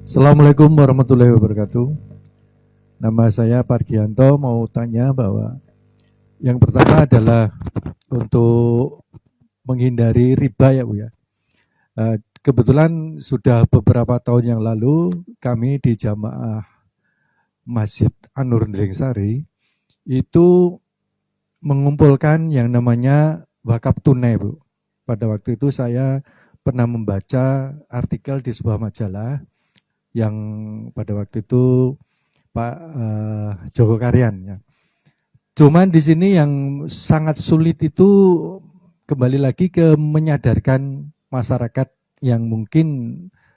Assalamualaikum warahmatullahi wabarakatuh. Nama saya Pargianto, mau tanya bahwa yang pertama adalah untuk menghindari riba ya Bu ya. Kebetulan sudah beberapa tahun yang lalu kami di Jamaah Masjid An-Nur Sari itu mengumpulkan yang namanya wakaf tunai Bu. Pada waktu itu saya pernah membaca artikel di sebuah majalah yang pada waktu itu Pak Joko Karyan ya. Cuman di sini yang sangat sulit itu kembali lagi ke menyadarkan masyarakat yang mungkin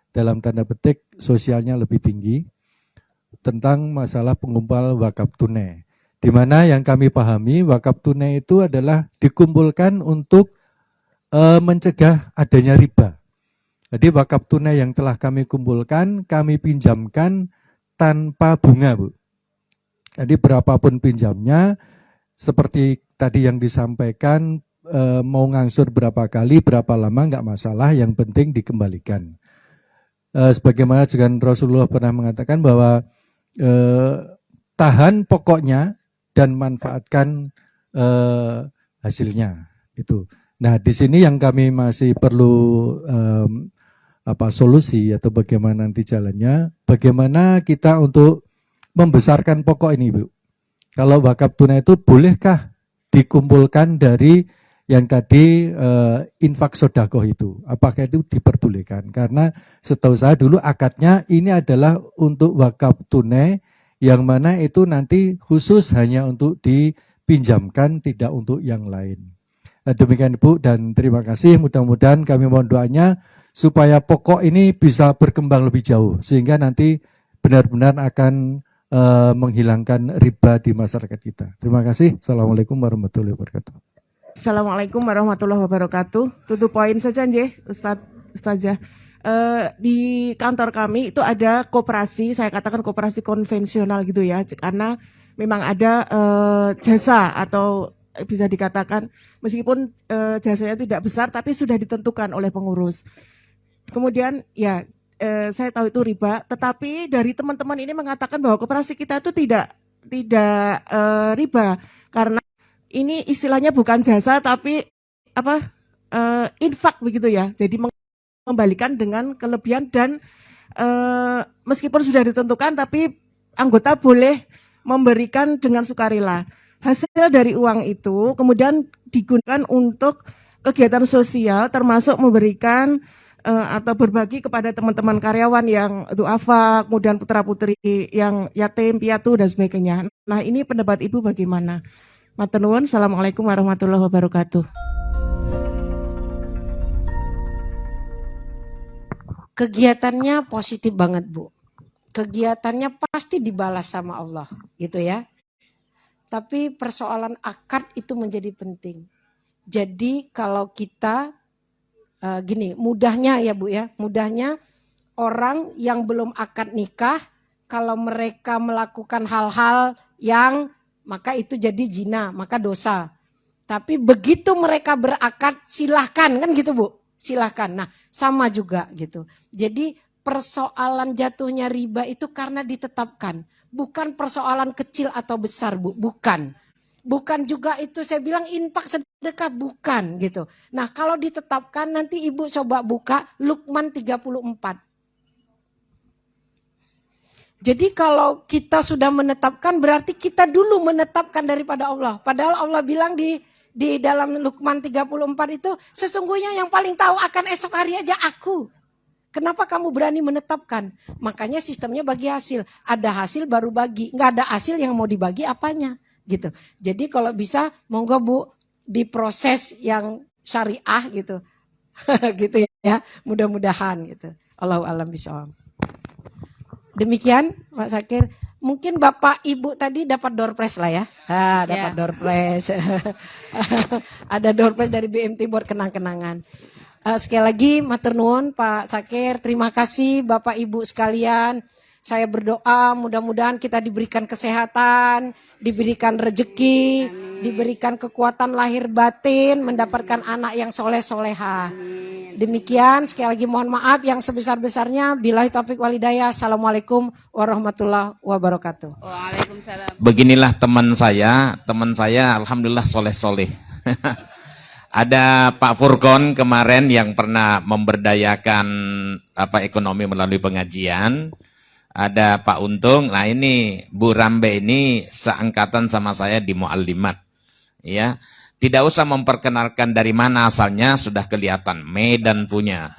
dalam tanda petik sosialnya lebih tinggi tentang masalah pengumpul wakaf tunai. Di mana yang kami pahami wakaf tunai itu adalah dikumpulkan untuk mencegah adanya riba. Jadi wakaf tunai yang telah kami kumpulkan, kami pinjamkan tanpa bunga, Bu. Jadi berapapun pinjamnya, seperti tadi yang disampaikan, mau ngangsur berapa kali, berapa lama, nggak masalah, yang penting dikembalikan. Sebagaimana juga Rasulullah pernah mengatakan bahwa tahan pokoknya dan manfaatkan hasilnya. Itu. Nah, di sini yang kami masih perlu solusi atau bagaimana nanti jalannya, bagaimana kita untuk membesarkan pokok ini, Bu. Kalau wakaf tunai itu bolehkah dikumpulkan dari yang tadi infak sodakoh itu? Apakah itu diperbolehkan? Karena setahu saya dulu akadnya ini adalah untuk wakaf tunai yang mana itu nanti khusus hanya untuk dipinjamkan, tidak untuk yang lain. Demikian Bu, dan terima kasih. Mudah-mudahan kami mohon doanya supaya pokok ini bisa berkembang lebih jauh sehingga nanti benar-benar akan menghilangkan riba di masyarakat kita. Terima kasih. Assalamualaikum warahmatullahi wabarakatuh. Assalamualaikum warahmatullahi wabarakatuh. Tutup poin saja nggih, Ustazah. Di kantor kami itu ada koperasi, saya katakan koperasi konvensional gitu ya, karena memang ada jasa atau bisa dikatakan meskipun jasanya tidak besar tapi sudah ditentukan oleh pengurus. Kemudian ya saya tahu itu riba, tetapi dari teman-teman ini mengatakan bahwa koperasi kita itu tidak riba karena ini istilahnya bukan jasa tapi infak begitu ya. Jadi mengembalikan dengan kelebihan dan meskipun sudah ditentukan tapi anggota boleh memberikan dengan sukarela. Hasil dari uang itu kemudian digunakan untuk kegiatan sosial termasuk memberikan atau berbagi kepada teman-teman karyawan yang duafa, kemudian putra-putri yang yatim, piatu dan sebagainya. Nah, ini pendapat Ibu bagaimana? Matur nuwun. Assalamualaikum warahmatullahi wabarakatuh. Kegiatannya positif banget, Bu. Kegiatannya pasti dibalas sama Allah, gitu ya. Tapi persoalan akad itu menjadi penting. Jadi kalau kita gini, mudahnya ya Bu ya, mudahnya orang yang belum akad nikah, kalau mereka melakukan hal-hal yang maka itu jadi zina, maka dosa. Tapi begitu mereka berakad, silahkan kan gitu Bu, silahkan. Nah sama juga gitu. Jadi persoalan jatuhnya riba itu karena ditetapkan. Bukan persoalan kecil atau besar Bu, bukan. Bukan juga itu saya bilang infak sedekah, bukan gitu. Nah kalau ditetapkan nanti Ibu coba buka Luqman 34. Jadi kalau kita sudah menetapkan berarti kita dulu menetapkan daripada Allah. Padahal Allah bilang di dalam Luqman 34 itu sesungguhnya yang paling tahu akan esok hari aja aku. Kenapa kamu berani menetapkan? Makanya sistemnya bagi hasil. Ada hasil baru bagi. Nggak ada hasil yang mau dibagi apanya. Gitu. Jadi kalau bisa monggo Bu diproses yang syariah gitu. Gitu ya. Mudah-mudahan gitu. Allahu a'lam bishawab. Demikian Pak Zakir. Mungkin Bapak Ibu tadi dapat door prize lah ya. Dapat door prize. Ada door prize dari BMT buat kenang-kenangan. Sekali lagi matur nuwun Pak Zakir, terima kasih Bapak Ibu sekalian. Saya berdoa mudah-mudahan kita diberikan kesehatan, diberikan rezeki, diberikan kekuatan lahir batin, mendapatkan anak yang soleh-soleha. Demikian, sekali lagi mohon maaf yang sebesar-besarnya. Billahi taufiq wal hidayah. Assalamualaikum warahmatullahi wabarakatuh. Waalaikumsalam. Beginilah teman saya alhamdulillah soleh-soleh. Ada Pak Furkon kemarin yang pernah memberdayakan ekonomi melalui pengajian. Ada Pak Untung. Nah ini Bu Rambe ini seangkatan sama saya di Muallimat. Ya, tidak usah memperkenalkan dari mana asalnya, sudah kelihatan Medan punya.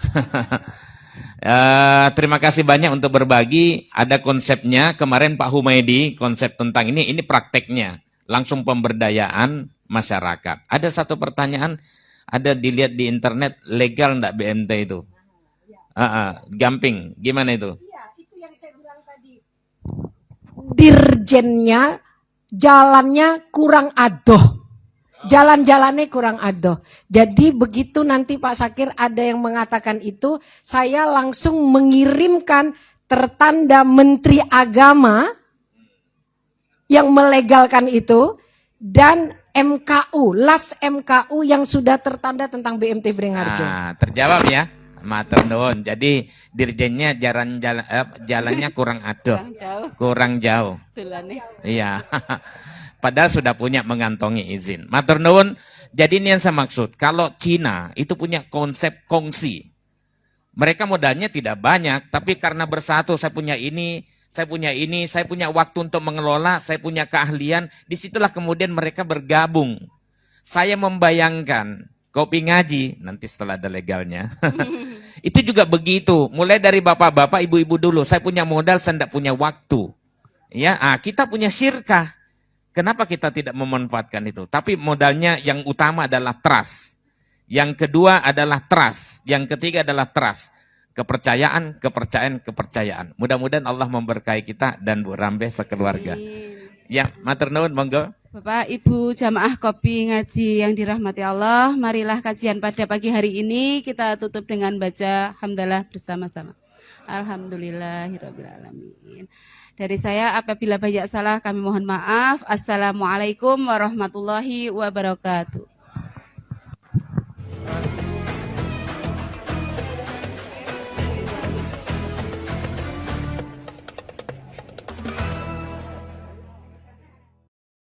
Terima kasih banyak untuk berbagi. Ada konsepnya kemarin Pak Humaydi, konsep tentang ini prakteknya langsung pemberdayaan masyarakat. Ada satu pertanyaan, ada dilihat di internet, legal enggak BMT itu? Gamping, gimana itu? Iya, itu yang saya bilang tadi. Dirjennya jalannya kurang adoh. Jalan-jalannya kurang adoh. Jadi begitu nanti Pak Sakir ada yang mengatakan itu, saya langsung mengirimkan tertanda Menteri Agama yang melegalkan itu dan MKU, las MKU yang sudah tertanda tentang BMT Beringharjo. Nah, terjawab ya, matur nuwun. Jadi dirjennya jalannya kurang adoh, kurang jauh. Iya. Padahal sudah punya mengantongi izin. Matur nuwun. Jadi ini yang saya maksud. Kalau Cina itu punya konsep kongsi. Mereka modalnya tidak banyak, tapi karena bersatu, saya punya ini, saya punya waktu untuk mengelola, saya punya keahlian. Disitulah kemudian mereka bergabung. Saya membayangkan kopi ngaji, nanti setelah ada legalnya. Itu juga begitu. Mulai dari bapak-bapak, ibu-ibu dulu. Saya punya modal, saya tidak punya waktu. Ya, kita punya syirkah. Kenapa kita tidak memanfaatkan itu? Tapi modalnya yang utama adalah trust. Yang kedua adalah trust. Yang ketiga adalah trust. Kepercayaan. Mudah-mudahan Allah memberkahi kita dan Bu Rambe sekeluarga. Ya, matur nuwun, monggo. Bapak, Ibu, jamaah kopi ngaji yang dirahmati Allah, marilah kajian pada pagi hari ini kita tutup dengan baca hamdalah bersama-sama. Alhamdulillahirrabbilalamin. Dari saya apabila banyak salah kami mohon maaf. Assalamualaikum warahmatullahi wabarakatuh.